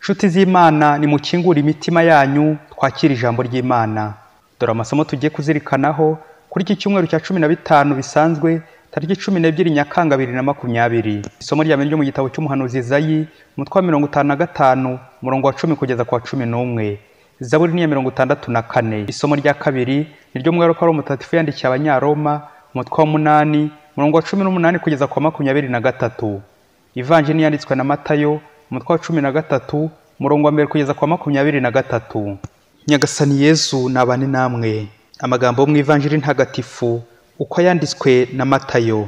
Nshuti z'Imana, nimukingure imitima yanyu twakira ijambo ry'Imana. Dore amasomo tugiye kuzirikanaho kuri iki cyumweru cya 15 bisanzwe tariki 12 Nyakanga 2020. Isomo rya mbere ryo mu gitabo cy'umuhanuzi Izayi, umutwe wa 55 umurongo wa 10 kugeza kwa 11. Zaburi ni 64. Isomo rya kabiri ni ryo mwero Paulo mutagatifu yandikiye Abanyaroma, umutwe wa 8 umurongo wa 18 kugeza kwa 23. Ivanjili yanditswe na Matayo, umutwe wa 13 umurongo wa 1 kugeza kwa 23. Nyagasani Yesu nabane namwe. Amagambo yo mu Ivanjili ntagatifu uko yanditswe na Matayo.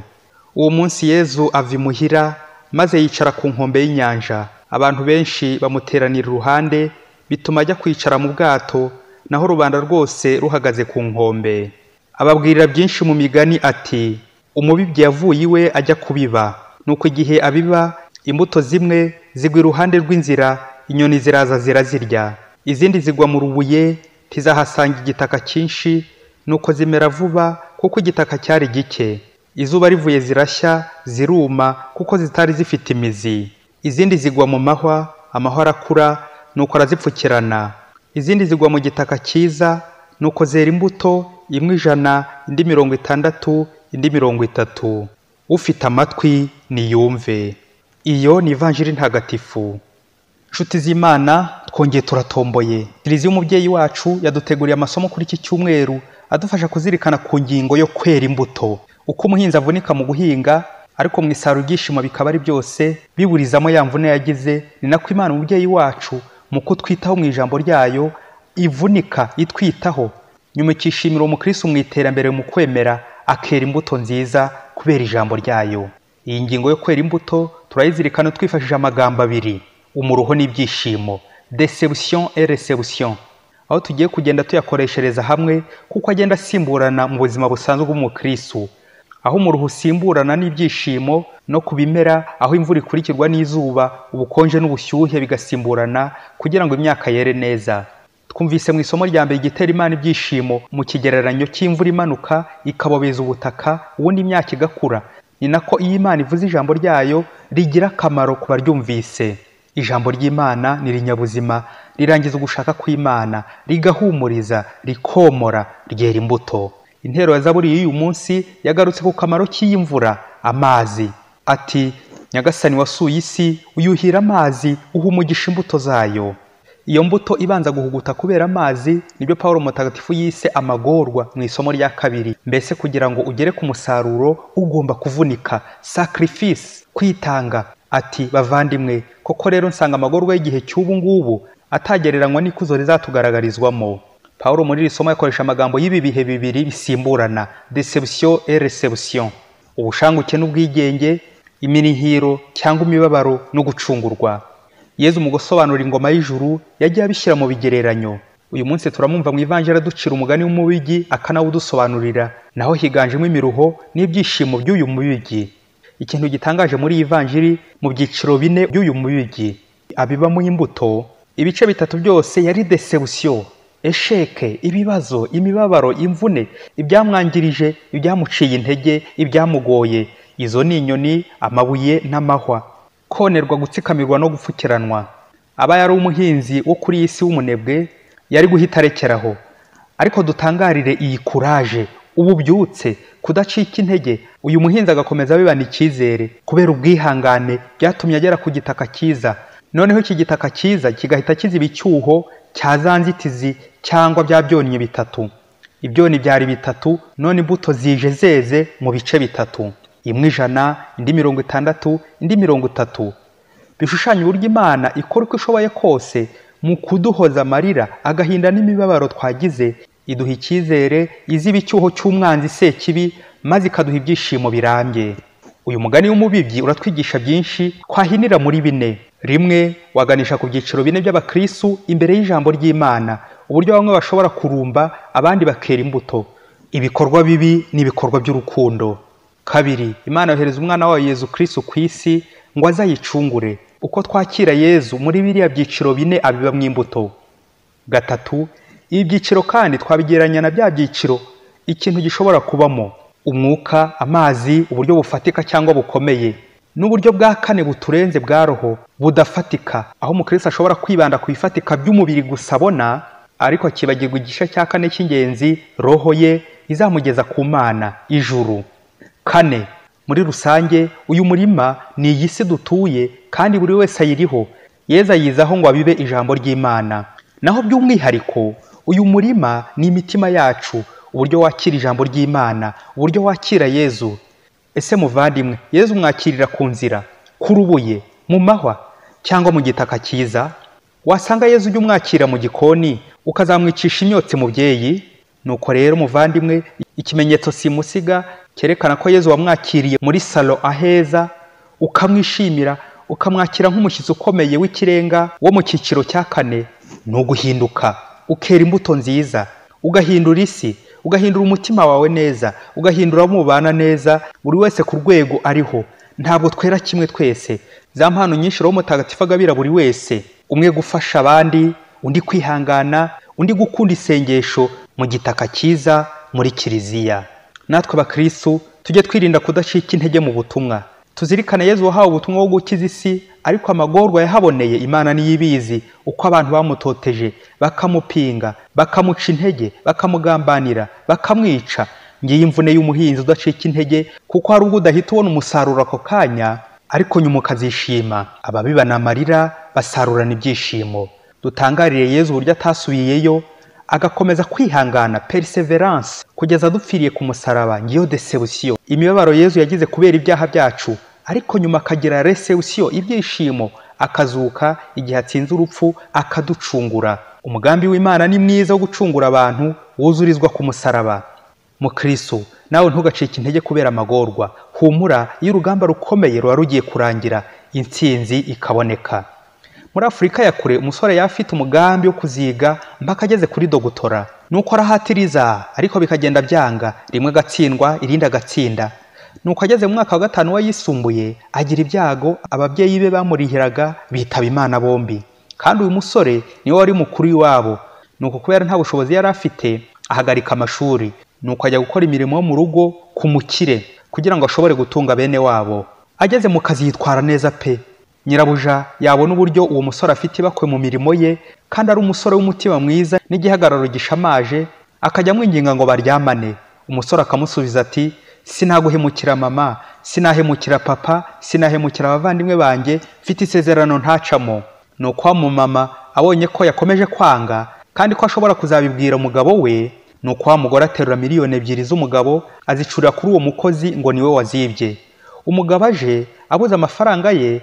Uwo munsi Yesu ava imuhira maze yicara ku nkombe y'inyanja. Abantu benshi bamuteranira iruhande, bituma ajya kwicara mu bwato, naho rubanda rwose ruhagaze ku nkombe. Ababwirira byinshi mu migani ati, umubibyi yavuye iwe ajya kubiba. Nuko igihe abiba, imbuto zimwe zigwa iruhande rw'inzira, inyoni ziraza zirazirya. Izindi zigwa mu rubuye, ntizahasanga igitaka cyinshi, nuko zimera vuba kuko igitaka cyari gike. Izuba rivuye zirashya, ziruma kuko zitari zifite imizi. Izindi zigwa mu mahwa, amahwa arakura, nuko arazipfukirana. Izindi zigwa mu gitaka cyiza, nuko zera imbuto, imwe 100, indi 60, indi 30. Ufite amatwi niyumve. Iyo ni Ivanjili ntagatifu. Nshuti z'Imana, twongeye turatomboye. Kiliziya umubyeyi wacu yaduteguriye amasomo kuri iki cyumweru adufasha kuzirikana ku ngingo yo kwera imbuto. Uko umuhinzi avunika mu guhinga, ariko mu isarura ibyishimo bikaba ari byose, biburizamo ya mvune yagize, ni nako Imana umubyeyi wacu mu kutwitaho mu ijambo ryayo ivunika itwitaho, nyuma ikishimira umukristo mu iterambere mu kwemera akera imbuto nziza kubera ijambo ryayo. Iyi ngingo yo kwera imbuto turayizirikana twifashishije amagambo abiri: umuruho n'ibyishimo, déception et réception, aho tugiye kugenda tuyakoreshereza hamwe kuko agenda asimburana mu buzima busanzwe bw'umukristo. Aho umuruho usimburana n'ibyishimo no kubimera, aho imvura ikurikirwa n'izuba, ubukonje n'ubushyuhe bigasimburana kugira ngo imyaka yere neza. Twumvise mu isomo rya mbere igitera Imana ibyishimo mu kigereranyo cy'imvura imanuka ikabobeza ubutaka, ubundi imyaka igakura. Ni nako iyo Imana ivuze ijambo ryayo rigira akamaro ku baryumvise. Ijambo ry'Imana ni rinyabuzima, rirangiza ugushaka kw'Imana, rigahumuriza, rikomora, ryera imbuto. Intero ya Zaburi y'uyu munsi yagarutse ku kamaro k'imvura, amazi. Ati, Nyagasani wasuye isi, uyuhira amazi, uha umugisha imbuto zayo. Iyo mbuto ibanza guhuguta kubera amazi nibyo Paulo mutagatifu yise amagorwa mu isomo rya kabiri. Mbese kugira ngo ugere ku musaruro ugomba kuvunika, sacrifice, kwitanga. Ati, bavandimwe, koko rero nsanga amagorwa y'igihe cy'ubu ngubu atagereranywa n'ikuzo rizatugaragarizwamo. Paulo muri iri somo yakoresha amagambo y'ibi bihe bibiri bisimburana, déception et réception, ubushanguke n'ubwigenge, iminihiro cyangwa imibabaro no gucungurwa. Yezu mu gusobanura ingoma y'ijuru yagiye abishyira mu bigereranyo. Uyu munsi turamumva mu Ivanjili aducira umugani w'umubibyi akanawudusobanurira, naho higanjemo imiruho n'ibyishimo by'uyu mubibyi. Ikintu gitangaje muri iyi Ivanjili, mu byiciro 4 by'uyu mubibyi abibamo imbuto, ibice 3 byose yari déception, esheke, ibibazo, imibabaro, imvune, ibyamwangirije, ibyamuciye intege, ibyamugoye. Izo ni inyoni, amabuye n'amahwa. Konerwa, gutsikamirwa no gupfukiranwa. Aba yari umuhinzi wo kuri isi w'umunebwe yari guhita arekeraho. Ariko dutangarire iyi courage, ububyutse, kudacika intege. Uyu muhinzi agakomeza abibana icyizere kubera ubwihangane byatumye agera ku gitaka cyiza. Noneho iki gitaka cyiza kigahita kiziba icyuho cya zanzitizi cyangwa bya byonnyi 3. Ibyonnyi byari 3, none imbuto zije zeze mu bice 3. Imwe 100, indi 60, indi 30. Bishushanya uburyo Imana ikora uko ishoboye kose mu kuduhoza amarira, agahinda n'imibabaro twagize, iduha icyizere, iziba icyuho cy'umwanzi sekibi, maze ikaduha ibyishimo birambye. Uyu mugani w'umubibyi uratwigisha byinshi twahinira muri 4. Rimwe, waganisha ku byiciro 4 by'abakristo imbere y'ijambo ry'Imana, uburyo bamwe bashobora kurumba abandi bakera imbuto, ibikorwa bibi n'ibikorwa by'urukundo. Kabiri, Imana yohereza umwana wayo Yezu Kristo ku isi ngo azayicungure. Uko twakira Yezu muri biriya byiciro 4 abibamwe imbuto. Gatatu, ibi byiciro kandi twabigeranya na bya byiciro ikintu gishobora kubamo: umwuka, amazi, uburyo bufatika cyangwa bukomeye. n'uburyo bwa kane buturenze bwa roho budafatika, aho umukristo ashobora kwibanda ku bifatika by'umubiri gusa abona, ariko akibagirwa igice cya kane cy'ingenzi, roho ye izamugeza ku Mana, ijuru. Kane, muri rusange uyu murima ni iyi si dutuye kandi buri wese ayiriho. Yezu ayizaho ngo abibe ijambo ry'Imana. Naho by'umwihariko uyu murima ni imitima yacu, uburyo wakira ijambo ry'Imana, uburyo wakira Yezu. Ese muvandimwe, Yezu mwakirira ku nzira, ku rubuye, mu mahwa cyangwa mu gitaka cyiza? Wasanga Yezu ujya umwakira mu gikoni ukazamwicisha imyotsi mubyeyi? Nuko rero muvandimwe, ikimenyetso simusiga cyerekana ko Yezu wamwakiriye muri salo aheza, ukamwishimira, ukamwakira nk'umushyitsi ukomeye w'ikirenga wo mu cyiciro cya kane, ni uguhinduka, ukera imbuto nziza, ugahindura isi, ugahindura umutima wawe neza, ugahindura mubana neza, buri wese ku rwego ariho. Ntabwo twera kimwe twese. Za mpano nyinshi Roho Mutagatifu agabira buri wese, umwe gufasha abandi, undi kwihangana, undi gukunda isengesho mu gitaka cyiza, muri kiliziya. Natwe bakristu tujye twirinda kudacika intege mu butumwa. Tuzirikane Yezu wahawe ubutumwa bwo gukiza isi, ariko amagorwa yahaboneye Imana niyo ibizi, uko abantu bamutoteje, bakamupinga, bakamuca intege, bakamugambanira, bakamwica. Ngiye imvune y'umuhinzi udacika intege, kuko hari ubwo udahita ubona umusaruro ako kanya, ariko nyuma ukazishima. Ababibana amarira basarurana ibyishimo. Dutangarire Yezu uburyo atasubiyeyo, agakomeza kwihangana, perseverance, kugeza dupfiriye ku musaraba, ngiyo deception. Imibabaro Yezu yagize kubera ibyaha byacu, ariko nyuma akagira reception, ibyishimo, akazuka igihe atsinze urupfu, akaducungura. Umugambi w'Imana ni mwiza wo gucungura abantu, wuzurizwa ku musaraba. Mukristo, nawe ntugacike intege kubera amagorwa. Humura, iyo urugamba rukomeye ruba rugiye kurangira, intsinzi ikaboneka. Muri Afurika ya kure umusore yafite umugambi wo kuziga mpaka ageze kuri dogutora. Nuko arahatiriza, ariko bikagenda byanga, rimwe agatsindwa irindi agatsinda. Nuko ageze mu mwaka wa 5 wayisumbuye, agira ibyago, ababyeyi be bamurihiraga bitaba Imana bombi. Kandi uyu musore niwe wari mukuru w'iwabo. Nuko kubera nta bushobozi yari afite, ahagarika amashuri. Nuko ajya gukora imirimo yo mu rugo ku mukire, kugira ngo ashobore gutunga bene wabo. Ageze mu kazi yitwara neza pe. Nyirabuja yabona uburyo uwo musore afite bakwe mu mirimo ye, kandi ari umusore w'umutima mwiza n'igihagararo gishamaje, akajya amwinginga ngo baryamane. Umusore akamusubiza ati, sinaguhemukira mama, sinahemukira papa, sinahemukira abavandimwe banjye, mfite isezerano ntacamo. Nuko wa mama abonye ko yakomeje kwanga kandi ko ashobora kuzabibwira umugabo we, nuko wa mugore aterura miliyoni 2 z'umugabo azicurira kuri uwo mukozi ngo niwe wazibye. Umugabo aje abuze amafaranga ye,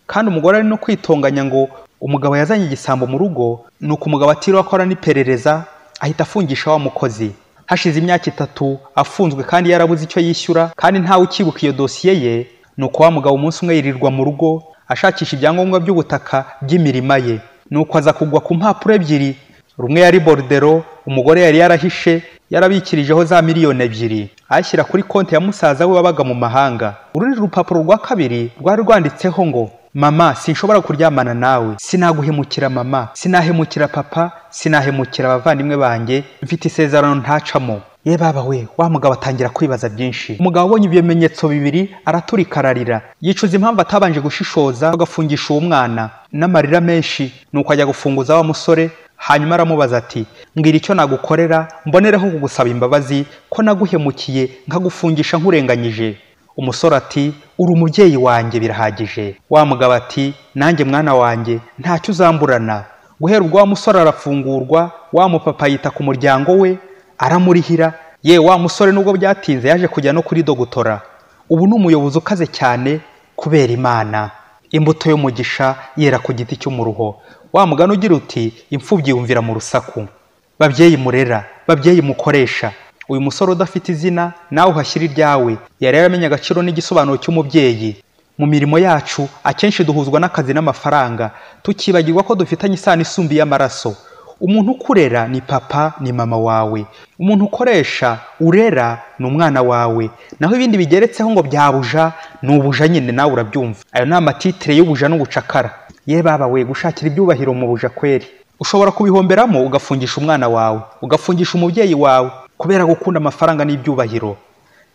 kandi umugore ari no kwitonganya ngo umugabo yazanye igisambo mu rugo. Nuko umugabo atiriwe akora n'iperereza, ahita afungisha wa mukozi. Hashize imyaka 3 afunzwe kandi yarabuze icyo yishyura, kandi ntawe ukibuka iyo dosiye ye. Nuko wa mugabo umunsi umwe yirirwa mu rugo ashakisha ibyangombwa by'ubutaka by'imirima ye. Nuko aza kugwa ku mpapuro 2. Rumwe yari bordero, umugore yari yarahishe, yarabikirijeho za miliyoni 2, ashyira kuri konti ya musaza we wabaga mu mahanga. Urundi rupapuro rwa 2 rwari rwanditseho ngo, mama sinshobora kuryamana nawe, sinaguhemukira mama, sinahemukira papa, sinahemukira abavandimwe banjye, mfite isezerano ntacamo. Ye baba we, wa mugabo atangira kwibaza byinshi. Umugabo abonye ibimenyetso 2 araturikararira, yicuza impamvu atabanje gushishoza agafungisha uwo mwana n'amarira menshi. Nuko ajya gufunguza wa musore, hanyuma aramubaza ati, mbwira icyo nagukorera mbonereho kugusaba imbabazi ko naguhemukiye nkagufungisha nkurenganyije. Umusore ati, uri umubyeyi wanjye birahagije. Wa mugabo ati, nanjye mwana wanjye ntacyo uzamburana. Guhera ubwo wa musore arafungurwa, wa mupapa yita ku muryango we, aramurihira. Ye wa musore nubwo byatinze yaje kujya no kuri dogutora. Ubu ni umuyobozi ukaze cyane kubera Imana. Imbuto y'umugisha yera ku giti cy'umuruho. Wa mugano ugira uti, imfubyi yumvira mu rusaku. Babyeyi murera, babyeyi mukoresha, uyu musore udafite izina nawe uhashyira iryawe, yari yaramenye agaciro n'igisobanuro cy'umubyeyi. Mu mirimo yacu akenshi duhuzwa n'akazi n'amafaranga, tukibagirwa ko dufitanye isano isumbi y'amaraso. Umuntu ukurera ni papa, ni mama wawe. Umuntu ukoresha urera ni umwana wawe. Naho ibindi bigeretseho ngo byabuja ni ubuja nyine, nawe urabyumva. Ayo ni amatitire y'ubuja n'ubucakara. Ye baba we, gushakira ibyubahiro mu buja kweri. Ushobora kubihomberamo ugafungisha umwana wawe, ugafungisha umubyeyi wawe kubera gukunda amafaranga n'ibyubahiro.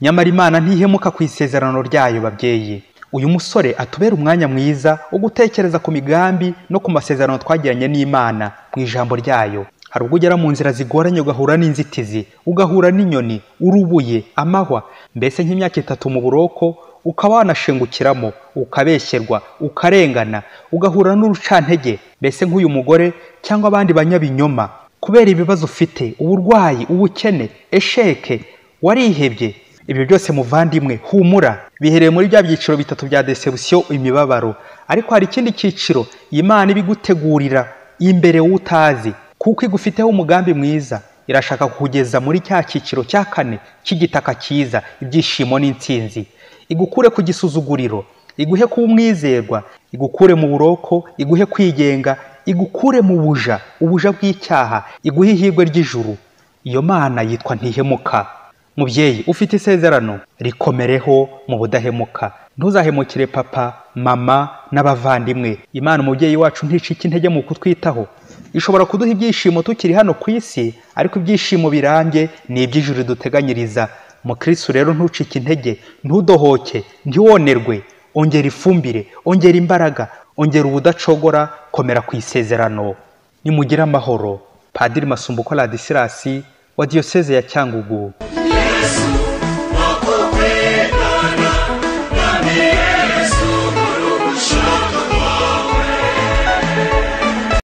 Nyamara Imana ntihemuka ku isezerano ryayo babyeyi. uyu musore atubera umwanya mwiza wo gutekereza ku migambi no ku masezerano twagiranye n'Imana mu ijambo ryayo. Hari ubwo ugera mu nzira zigoranye ugahura n'inzitizi, ugahura n'inyoni, urubuye, amahwa, mbese nk'imyaka 3 mu buroko ukaba wanashengukiramo, ukabeshyerwa, ukarengana, ugahura n'urucantege, mbese nk'uyu mugore cyangwa abandi banyabinyoma, kubera ibibazo ufite, uburwayi, ubukene, esheke, warihebye. Ibyo byose muvandimwe, humura, bihereye muri bya byiciro 3 bya deception, imibabaro. Ariko hari ikindi cyiciro Imana ibigutegurira imbere utazi, kuko igufiteho umugambi mwiza. Irashaka kugeza muri cya cyiciro cya 4 cy'igitaka cyiza, ibyishimo n'intsinzi. Igukure ku gisuzuguriro, iguhe kuba umwizerwa, igukure mu buroko, iguhe kwigenga, igukure mu ubuja bw'icyaha, iguhe ihirwe ry'ijuru. Iyo Mana yitwa ntihemuka. Mubyeyi ufite isezerano, rikomereho mu budahemuka. Ntuzahemukire papa, mama n'abavandimwe. Imana umubyeyi wacu nticika intege mu kutwitaho. Ishobora kuduha ibyishimo tukiri hano ku isi, ariko ibyishimo birambye ni iby'ijuru duteganyiriza. Mukristo rero ntucike intege, ntudohoke, ntiwonerwe. Ongera ifumbire, ongera imbaraga, ongera ubudacogora, komera ku isezerano. Nimugire amahoro. Padiri Masumbuko Ladislas wa Diyoseze ya Cyangugu. Yesu